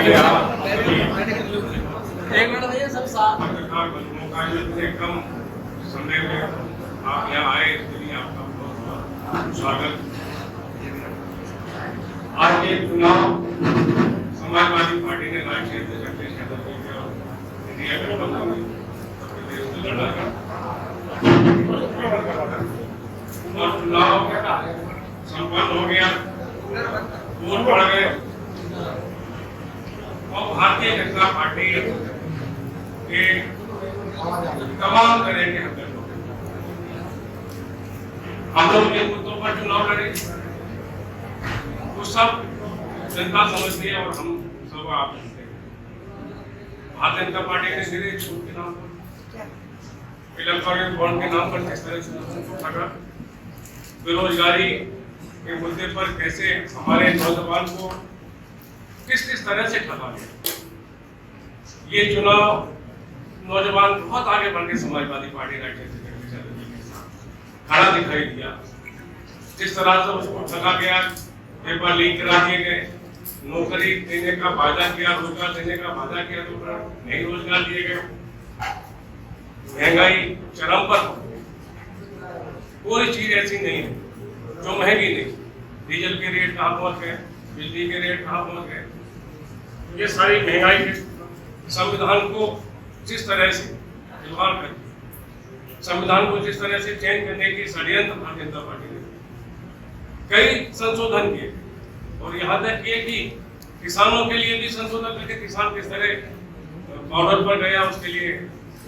Minute भैया सब साथ पत्रकार बंधुओं का जो इतने कम समय में आप यहाँ आए इसके लिए आपका बहुत बहुत स्वागत। आज ये चुनाव समाजवादी पार्टी ने राष्ट्रीय अध्यक्ष अखिलेश यादव जी के और इंडिया गठबंधन में प्रदेश में लड़ा है और चुनाव संपन्न हो गया, वोट पड़ गए और भारतीय जनता पार्टी के तमाम तरह के हक हम लोग जिन मुद्दों पर चुनाव लड़े वो सब जनता समझती है और हम सब आप जानते हैं। भारतीय जनता पार्टी ने सीधे छूट के नाम पर, इलेक्टोरल बॉन्ड के नाम पर किस तरह से ठगा, बेरोजगारी के मुद्दे पर कैसे हमारे नौजवान को किस किस तरह से ठगा गया। ये चुनाव नौजवान बहुत आगे बढ़ के समाजवादी पार्टी राष्ट्रीय खड़ा दिखाई दिया। जिस तरह से उसको ठगा गया, पेपर लीक करा दिए गए, नौकरी देने का वादा किया, रोजगार देने का वादा किया तो नहीं रोजगार दिए गए, महंगाई चरम पर, कोई चीज ऐसी नहीं है जो महंगी नहीं। डीजल के रेट कहाँ पहुंच गए, बिजली के रेट कहाँ पहुंच गए, ये सारी महंगाई के संविधान को जिस तरह से व्यवहार करके संविधान को जिस तरह से चेंज करने की षड्यंत्र भारतीय जनता पार्टी ने कई संशोधन किए और यहाँ तक किए कि किसानों के लिए भी संशोधन करके किसान किस तरह बॉर्डर पर गया उसके लिए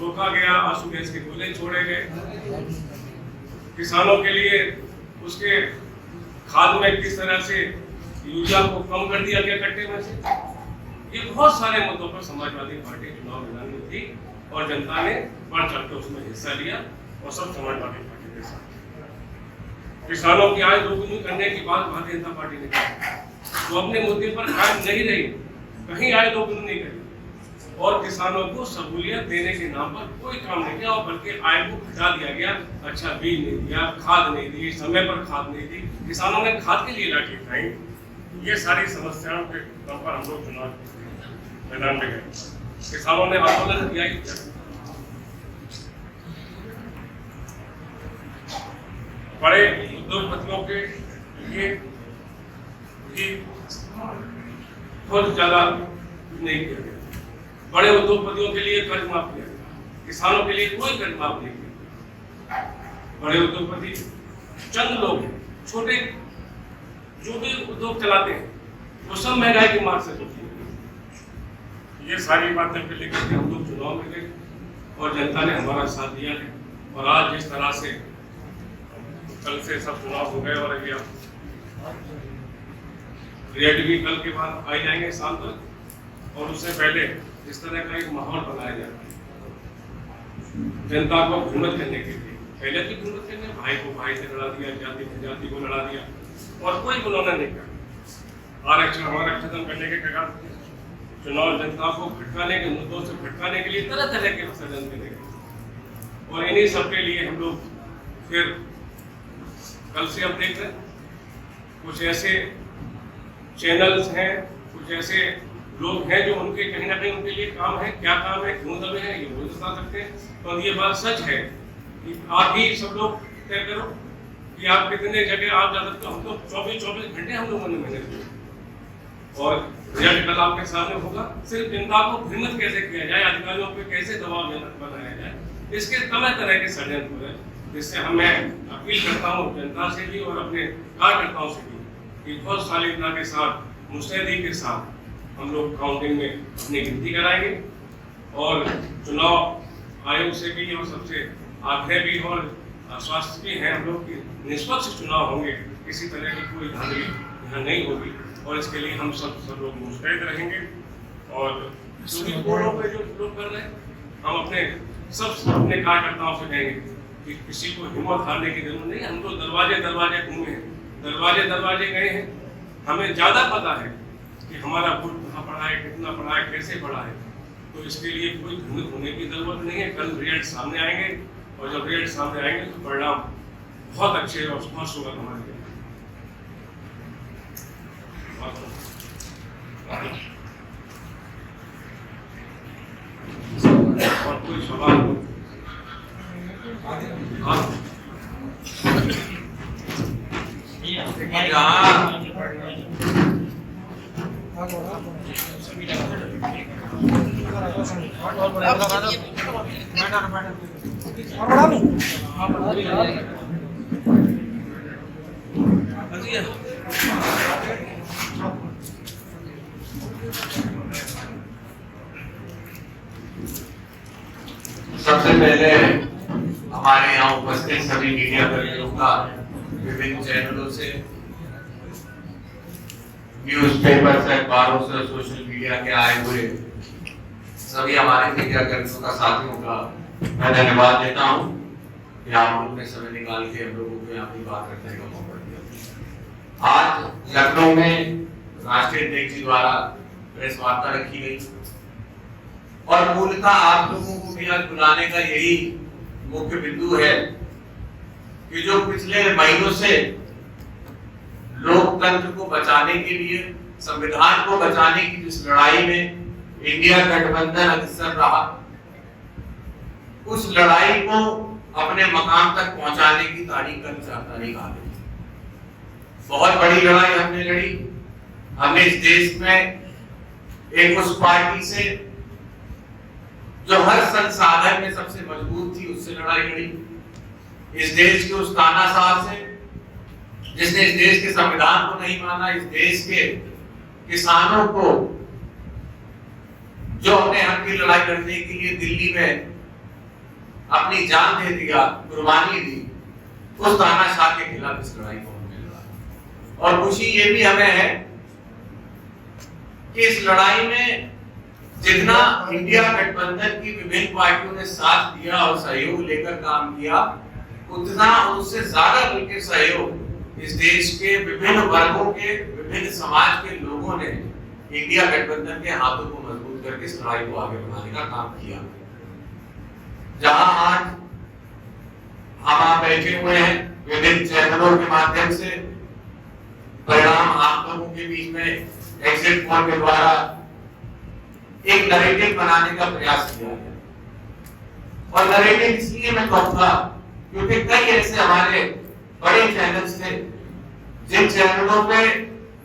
रोका गया, आंसू गैस के गोले छोड़े गए, किसानों के लिए उसके खाद में किस तरह से यूरिया को कम कर दिया गया कट्टे में से। ये बहुत सारे मुद्दों पर समाजवादी पार्टी चुनाव मैदान में थी और जनता ने बढ़ चढ़ के उसमें हिस्सा लिया और सब समाजवादी पार्टी के साथ। किसानों की आय दोगुनी करने की बात भारतीय जनता पार्टी ने की, वो अपने मुद्दे पर कायम नहीं रही, कहीं आय दोगुनी नहीं करी और किसानों को सहूलियत देने के नाम पर कोई काम नहीं किया और बल्कि आय को घटा दिया गया। अच्छा बीज नहीं दिया, खाद नहीं दी, समय पर खाद नहीं दी, किसानों ने खाद के लिए लाठी उठाई। ये सारी समस्याओं के दम पर हम लोग चुनाव मैदान में गए, किसानों ने आंदोलन किया ही किया। बड़े उद्योगपतियों के लिए भी बहुत ज्यादा नहीं किया गया, बड़े उद्योगपतियों के लिए कर्ज माफ किया गया, किसानों के लिए कोई कर्ज माफ नहीं किया। बड़े उद्योगपति चंद लोग हैं, छोटे जो भी उद्योग चलाते हैं वो सब महंगाई की मार से दुखी है। ये सारी बातें पे लेकर के हम लोग चुनाव में गए और जनता ने हमारा साथ दिया है और आज जिस तरह से कल से सब चुनाव हो गए और अभी रिजल्ट भी कल के बाद आ जाएंगे शाम तक और उससे पहले इस तरह का एक माहौल बनाया जाता है जनता को भ्रमित करने के लिए। पहले भी भ्रमित करने, भाई को भाई से लड़ा दिया, जाति को जाति को लड़ा दिया और कोई उन्होंने नहीं किया। आरक्षण हमारा खत्म करने के कगार पे चुनाव जनता को भटकाने के मुद्दों से भटकाने के लिए तरह तरह के षड्यंत्र करेंगे और इन्हीं सब के लिए हम लोग फिर कल से अब देख रहे हैं कुछ ऐसे चैनल्स हैं, कुछ ऐसे लोग हैं जो उनके कहीं ना कहीं उनके लिए काम है, क्या काम है, क्यों दबे हैं, ये वो बता सकते हैं। तो ये बात सच है कि आप ही सब लोग तय करो कि आप कितने जगह आप जा सकते हो। हम तो 24 घंटे हम लोगों ने मेहनत की और रिजल्ट कल आपके सामने होगा। सिर्फ जनता को भ्रमित कैसे किया जाए, अधिकारियों पे कैसे दबाव बनाया जाए, इसके तरह तरह के षड्यंत्र है, जिससे मैं अपील करता हूँ जनता से भी और अपने कार्यकर्ताओं से भी कि बहुत शालीनता के साथ, मुस्तैदी के साथ हम लोग काउंटिंग में अपनी गिनती कराएंगे और चुनाव आयोग से भी और सबसे आग्रह भी और आश्वासन भी है हम लोग की निष्पक्ष चुनाव होंगे, किसी तरह की कोई धांधली यहाँ नहीं होगी और इसके लिए हम सब लोग मुस्तैद रहेंगे। और कोड़ों पे जो लोग कर रहे हैं हम अपने कार्यकर्ताओं से कहेंगे कि किसी को हिम्मत हारने की जरूरत नहीं है। हम लोग दरवाजे दरवाजे घूमे हैं, दरवाजे दरवाजे गए हैं, हमें ज्यादा पता है कि हमारा वोट कहाँ पड़ा है, कितना पड़ा है, कैसे पड़ा है। तो इसके लिए कोई भ्रमित होने की जरूरत नहीं है। कल रिजल्ट सामने आएंगे और जब रिजल्ट सामने आएंगे तो परिणाम बहुत अच्छे और स्पष्ट होगा हमारे लिए। कोई सवाल हो? हाँ सबसे पहले हमारे यहाँ उपस्थित सभी मीडिया कर्मियों का विभिन्न चैनलों से, न्यूज़पेपर से, अखबारों से, सोशल मीडिया के आए हुए सभी हमारे मीडिया कर्मियों का, साथियों का मैं धन्यवाद देता हूँ कि आप लोगों ने समय निकाल के हम लोगों को यहाँ पे बात करने का मौका दिया। आज लखनऊ में राष्ट्रीय अध्यक्ष जी द्वारा प्रेस वार्ता रखी गई और मूलतः आप लोगों को भी आज बुलाने का यही मुख्य बिंदु है कि जो पिछले महीनों से लोकतंत्र को बचाने के लिए, संविधान को बचाने की जिस लड़ाई में इंडिया गठबंधन अग्रसर रहा, उस लड़ाई को अपने मकाम तक पहुंचाने की तारीख कल 4 तारीख आ गई। बहुत बड़ी लड़ाई हमने लड़ी। हमने इस देश में एक उस पार्टी से जो हर संसाधन में सबसे मजबूत थी, उससे लड़ाई लड़ी। इस देश के उस तानाशाह से जिसने इस देश के संविधान को नहीं माना, इस देश के किसानों को जो अपने हक की लड़ाई लड़ने के लिए दिल्ली में अपनी जान दे दिया, कुर्बानी दी, उस तानाशाह के खिलाफ इस लड़ाई को हमने लड़ा। और खुशी ये भी हमें है कि इस लड़ाई में जितना इंडिया गठबंधन की विभिन्न पार्टियों ने साथ दिया और सहयोग लेकर काम किया, उतना उससे ज्यादा बल्कि सहयोग इस देश के विभिन्न वर्गों के, विभिन्न समाज के लोगों ने इंडिया गठबंधन के हाथों को मजबूत करके इस लड़ाई को आगे बढ़ाने का काम किया। जहां आज हम बैठे हुए हैं विभिन्न चैनलों के माध्यम से, परिणाम आप लोगों के बीच में एग्जिट पोल के द्वारा एक नैरेटिव बनाने का प्रयास किया गया। और नैरेटिव इसलिए मैं कहूंगा क्योंकि कई ऐसे हमारे बड़े चैनल्स थे जिन चैनलों पे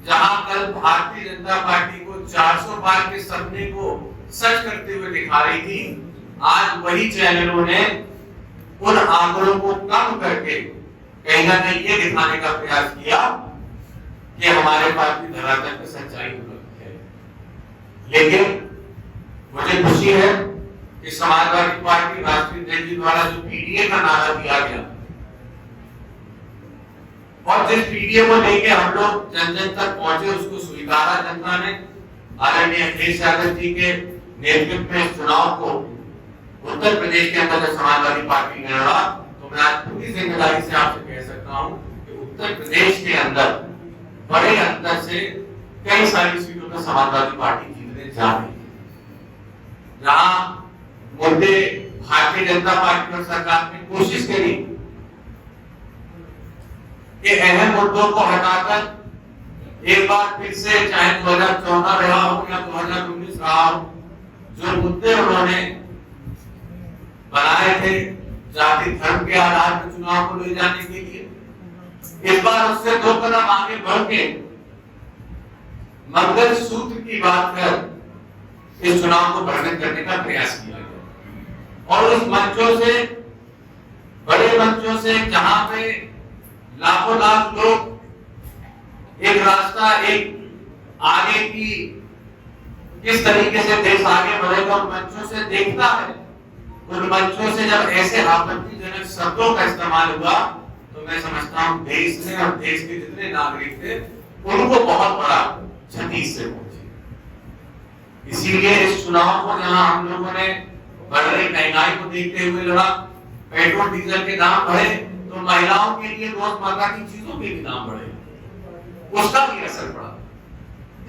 जहां कल भारतीय जनता पार्टी को 400 पार के सपने को सच करते हुए दिखा रही थी, आज वही चैनलों ने उन आंकड़ों को कम करके कहीं ना कहीं ये दिखाने का प्रयास किया कि हमारे पास भी धरातल पर सच्चाई उपलब्ध है। लेकिन मुझे खुशी है कि समाजवादी पार्टी राष्ट्रीय अध्यक्ष जी द्वारा जो पीडीए का नारा दिया गया और जिस पीडीए को लेके हम लोग जन जन तक पहुंचे, उसको स्वीकारा जनता ने। आदरणीय अखिलेश यादव जी के नेतृत्व में चुनाव को उत्तर प्रदेश के अंदर जब समाजवादी पार्टी ने लड़ा, तो मैं आज पूरी जिम्मेदारी से आपसे कह सकता हूं कि उत्तर प्रदेश के अंदर बड़े अंतर से कई सारी सीटों पर समाजवादी पार्टी जीतने जा रही है। जहां मुद्दे भारतीय जनता पार्टी और सरकार ने कोशिश करी कि अहम मुद्दों को हटाकर एक बार फिर से, चाहे 2014 रहा हो या 2019 रहा हो, जो मुद्दे उन्होंने बनाए थे जाति धर्म के आधार पर चुनाव को ले जाने के लिए, इस बार उससे 2 कदम आगे बढ़ के मंगल सूत्र की बात कर इस चुनाव को प्रकट करने का प्रयास किया गया। और उस मंचों से, बड़े मंचों से, जहां पे लाखों लाख लोग एक रास्ता, एक आगे की किस तरीके से देश आगे बढ़ेगा उन मंचों से देखता है। उन मंचों से जब ऐसे आपत्तिजनक शब्दों का इस्तेमाल हुआ तो मैं समझता हूं देश ने और देश के जितने नागरिक थे उनको बहुत बड़ा क्षति से पहुंची। इसीलिए इस चुनाव को जहां हम लोगों ने बढ़ रही महंगाई को देखते हुए लड़ा, पेट्रोल डीजल के दाम बढ़े तो महिलाओं के लिए रोजमर्रा की चीजों के भी दाम बढ़े, उसका भी असर पड़ा।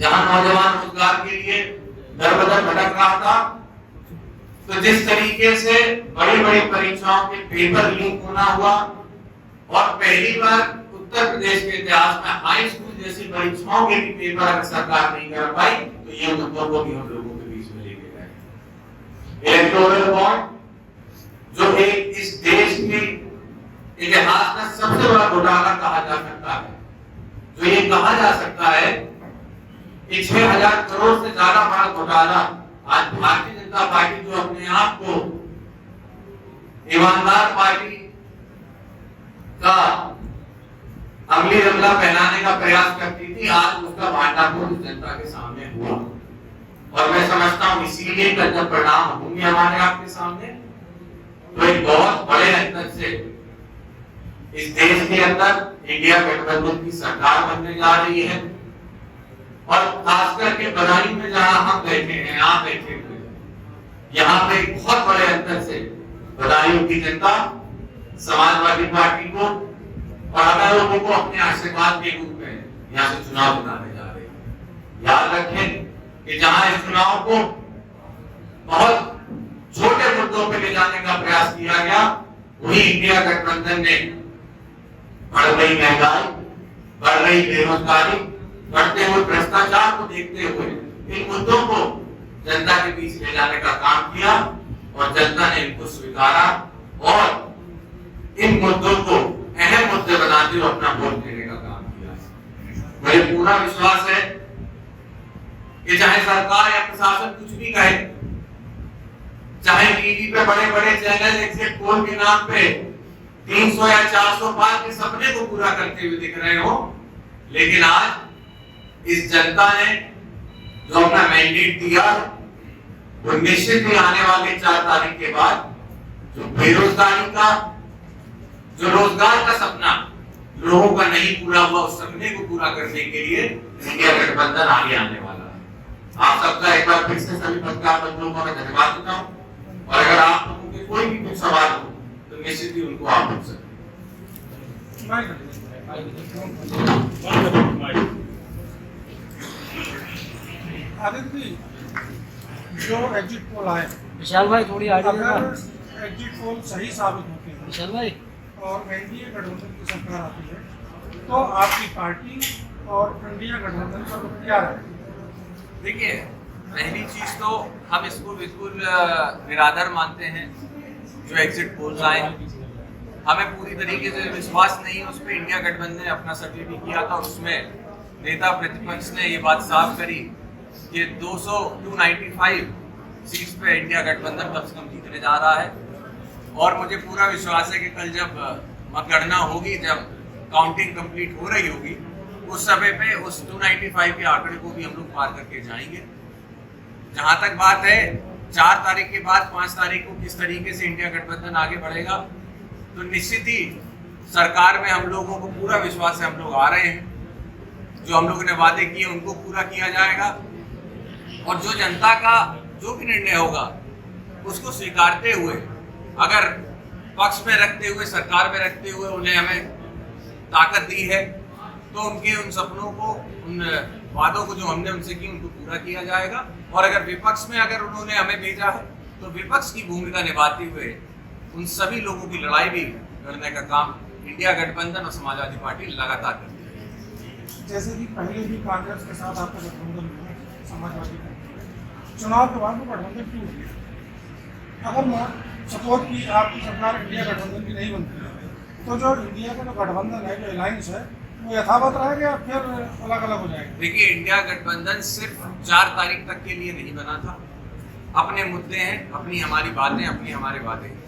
जहां नौजवान रोजगार के लिए दर बदर भटक रहा था, तो जिस तरीके से बड़ी बड़ी परीक्षाओं के पेपर लीक होना हुआ और पहली बार उत्तर प्रदेश के इतिहास में हाई स्कूल जैसी परीक्षाओं के भी पेपर अगर सरकार नहीं कर पाई, तो ये मुद्दों को भी हम लोगों के बीच में लेके गए। इलेक्टोरल बॉन्ड जो एक इस देश के इतिहास का सबसे बड़ा घोटाला कहा जा सकता है, जो ये कहा जा सकता है कि 6,000 करोड़ से ज्यादा बड़ा घोटाला आज भारतीय जनता पार्टी जो अपने आप को ईमानदार पार्टी का अगली रमला पहनाने का प्रयास करती थी, आज उसका भांडाफोड़ जनता के सामने हुआ। और मैं समझता हूं इसीलिए का जब परिणाम होंगे हमारे आपके सामने, तो एक बहुत बड़े अंतर से इस देश के अंदर इंडिया गठबंधन की सरकार बनने जा रही है। और खास करके बदायूं में जहां हम बैठे हैं, आप बैठे हुए, यहाँ पे एक बहुत बड़े अंतर से बदायूं की जनता समाजवादी पार्टी को और हमें लोगों को अपने आशीर्वाद के रूप में यहाँ से चुनाव बनाने जा रहे हैं। याद रखें कि जहां इस चुनाव को बहुत छोटे मुद्दों पे ले जाने का प्रयास किया गया, वही इंडिया गठबंधन ने बढ़ रही महंगाई, बढ़ रही बेरोजगारी, बढ़ते हुए भ्रष्टाचार को देखते हुए इन मुद्दों को जनता के बीच ले जाने का काम किया और जनता ने इनको स्वीकारा और इन मुद्दों को अहम मुद्दे बनाते हुए अपना वोट देने का काम किया। मुझे पूरा विश्वास है कि चाहे सरकार या प्रशासन कुछ भी कहे, चाहे टीवी पे बड़े बड़े चैनल एग्जिट पोल के नाम पे 300 या 400 पार के सपने को पूरा करते हुए दिख रहे हो, लेकिन आज इस जनता ने जो अपना मैंडेट दिया वो निश्चित ही आने वाले 4 तारीख के बाद जो बेरोजगारी का, जो रोजगार का सपना लोगों का नहीं पूरा हुआ, उस सपने को पूरा करने के लिए इंडिया गठबंधन आगे आने वाला है। आप सबका एक बार फिर से सभी पत्रकार बंधुओं को मैं धन्यवाद देता हूँ और अगर आप लोगों के कोई भी कुछ सवाल हो तो निश्चित ही उनको आप पूछ सकते आदित्य, जो एग्जिट पोल आए, विशाल भाई थोड़ी आगे अगर एग्जिट पोल सही साबित होते हैं विशाल भाई और एनडीए गठबंधन की सरकार आती है, तो आपकी पार्टी और इंडिया गठबंधन का रुख क्या रहेगा? देखिए, पहली चीज तो हम इसको बिल्कुल निराधार मानते हैं जो एग्जिट पोल्स आए। हमें पूरी तरीके से विश्वास नहीं है उस पर। इंडिया गठबंधन ने अपना सर्वे भी किया था, उसमें नेता प्रतिपक्ष ने ये बात साफ करी कि 295 सीट्स पे इंडिया गठबंधन कम से कम जीतने जा रहा है। और मुझे पूरा विश्वास है कि कल जब मतगणना होगी, जब काउंटिंग कंप्लीट हो रही होगी, उस समय पे उस 295 के आंकड़े को भी हम लोग पार करके जाएंगे। जहां तक बात है 4 तारीख के बाद 5 तारीख को किस तरीके से इंडिया गठबंधन आगे बढ़ेगा, तो निश्चित ही सरकार में हम लोगों को पूरा विश्वास है, हम लोग आ रहे हैं, जो हम लोगों ने वादे किए उनको पूरा किया जाएगा और जो जनता का जो भी निर्णय होगा उसको स्वीकारते हुए, अगर पक्ष में रखते हुए, सरकार में रखते हुए उन्हें हमें ताकत दी है तो उनके उन सपनों को, उन वादों को जो हमने उनसे की उनको पूरा किया जाएगा। और अगर विपक्ष में अगर उन्होंने हमें भेजा है तो विपक्ष की भूमिका निभाते हुए उन सभी लोगों की लड़ाई भी लड़ने का काम इंडिया गठबंधन और समाजवादी पार्टी लगातार करती है। जैसे कि पहले भी कांग्रेस के साथ आपका गठबंधन हुआ, समाजवादी पार्टी, चुनाव के बाद वो गठबंधन टूट गया। अगर सपोज की आपकी सरकार इंडिया गठबंधन की नहीं बनती है, तो जो इंडिया का जो गठबंधन है, जो अलायंस है, वो यथावत रहेगा या फिर अलग अलग हो जाएगा? देखिए, इंडिया गठबंधन सिर्फ 4 तारीख तक के लिए नहीं बना था। अपने मुद्दे हैं, अपनी हमारी बातें, अपनी हमारे वादे हैं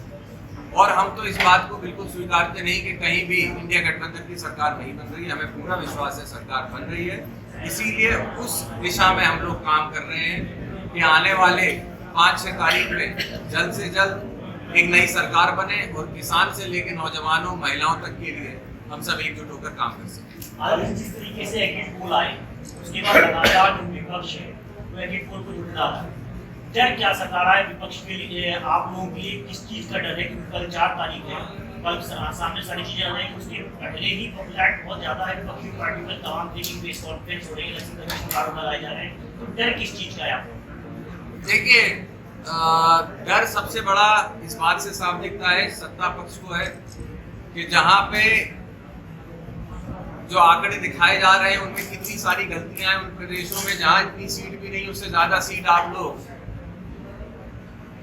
और हम तो इस बात को बिल्कुल स्वीकारते नहीं कि कहीं भी इंडिया गठबंधन की सरकार नहीं बन रही है। हमें पूरा विश्वास है सरकार बन रही है, इसीलिए उस दिशा में हम लोग काम कर रहे हैं कि आने वाले 5-6 तारीख में जल्द से जल्द एक नई सरकार बने और किसान से लेकर नौजवानों, महिलाओं तक के लिए हम सब एकजुट होकर काम कर सकें। आज जिस तरीके से एग्जिट पोल आए, उसके बाद लगातार जो विपक्ष है वो एग्जिट पोल को जुटा रहा है। डर क्या सता रहा है विपक्ष के लिए, आप लोगों के लिए किस चीज का डर है? क्योंकि कल 4 तारीख है, कल सामने सारी चीजें आ रही हैं, उसके पहले ही पॉपुलैरिटी बहुत ज्यादा है विपक्षी पार्टी में, तमाम तरीके प्रेस कॉन्फ्रेंस हो रही है, इलेक्शन कमीशन कार्ड लगाए जा रहे हैं, तो डर किस चीज का है आपको? देखिए, डर सबसे बड़ा इस बात से साफ दिखता है सत्ता पक्ष को है कि जहां पे जो आंकड़े दिखाए जा रहे हैं उनमें कितनी सारी गलतियां हैं। उन प्रदेशों में जहां इतनी सीट भी नहीं, उससे ज्यादा सीट आप लोग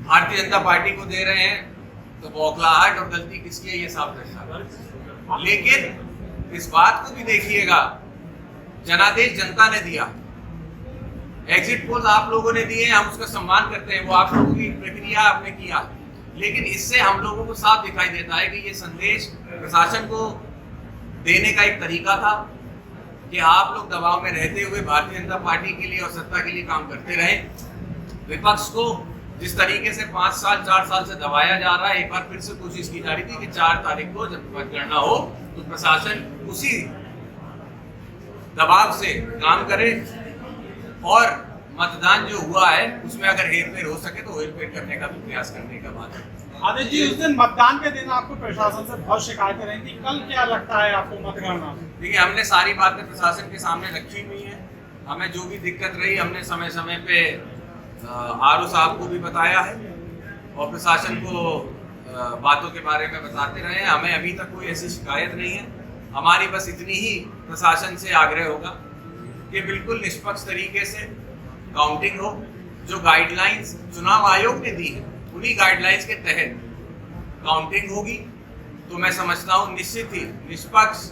भारतीय जनता पार्टी को दे रहे हैं। तो बौखलाहट और गलती किसकी है ये साफ दर्शाता है। लेकिन इस बात को भी देखिएगा, जनादेश जनता ने दिया, एग्जिट पोल आप लोगों ने दिए, हम उसका सम्मान करते हैं, वो आप लोगों की प्रक्रिया आपने किया। लेकिन इससे हम लोगों को साफ दिखाई देता है कि ये संदेश प्रशासन को देने का एक तरीका था कि आप लोग दबाव में रहते हुए भारतीय जनता पार्टी के लिए और सत्ता के लिए काम करते रहे। विपक्ष को जिस तरीके से 5 साल 4 साल से दबाया जा रहा है, एक बार फिर से कोशिश की जा रही थी कि 4 तारीख को जब मतगणना हो तो प्रशासन उसी दबाव से काम करे और मतदान जो हुआ है उसमें अगर हेरफेर हो सके तो हेरफेर करने का भी प्रयास करने का बात है। आदित्य जी, उस दिन मतदान के दिन आपको प्रशासन से बहुत शिकायतें रही थी, कल क्या लगता है आपको मतगणना? देखिए, हमने सारी बातें प्रशासन के सामने रखी हुई है। हमें जो भी दिक्कत रही हमने समय समय पे आरओ साहब को भी बताया है और प्रशासन को बातों के बारे में बताते रहे हैं। हमें अभी तक कोई ऐसी शिकायत नहीं है। हमारी बस इतनी ही प्रशासन से आग्रह होगा कि बिल्कुल निष्पक्ष तरीके से काउंटिंग हो। जो गाइडलाइंस चुनाव आयोग ने दी है उन्हीं गाइडलाइंस के तहत काउंटिंग होगी, तो मैं समझता हूँ निश्चित ही निष्पक्ष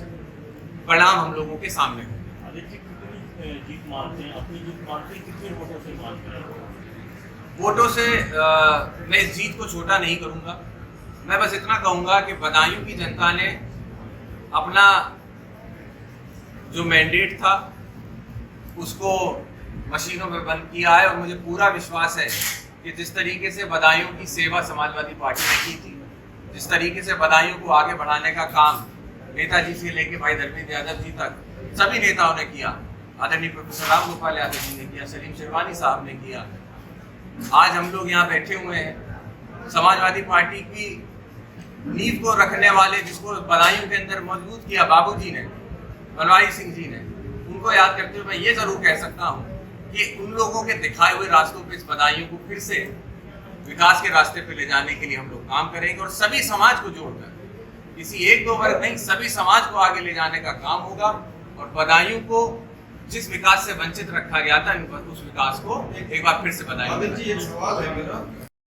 परिणाम हम लोगों के सामने होंगे। आदित्य, कितनी जीत मानते हैं, अपनी जीत मानते हैं, कितने वोटों से मानते हैं? वोटों से मैं इस जीत को छोटा नहीं करूंगा। मैं बस इतना कहूंगा कि बदायूं की जनता ने अपना जो मैंडेट था उसको मशीनों में बंद किया है और मुझे पूरा विश्वास है कि जिस तरीके से बदायूं की सेवा समाजवादी पार्टी ने की थी, जिस तरीके से बदायूं को आगे बढ़ाने का काम नेताजी से लेके भाई धर्मेंद्र यादव जी तक सभी नेताओं ने किया, आदरणीय प्रोफेसर राम गोपाल यादव जी ने किया, सलीम शेरवानी साहब ने किया, आज हम लोग यहाँ बैठे हुए हैं। समाजवादी पार्टी की नींव को रखने वाले, जिसको बदायूं के अंदर मजबूत किया बाबूजी ने, बनवारी सिंह जी ने, उनको याद करते हुए मैं ये जरूर कह सकता हूँ कि उन लोगों के दिखाए हुए रास्तों पे इस बदायूं को फिर से विकास के रास्ते पे ले जाने के लिए हम लोग काम करेंगे और सभी समाज को जोड़कर, किसी एक दो वर्ग नहीं, सभी समाज को आगे ले जाने का काम होगा और बदायूं को जिस विकास से वंचित रखा गया था उस विकास को एक बार फिर से बदायूं। एक सवाल है मेरा।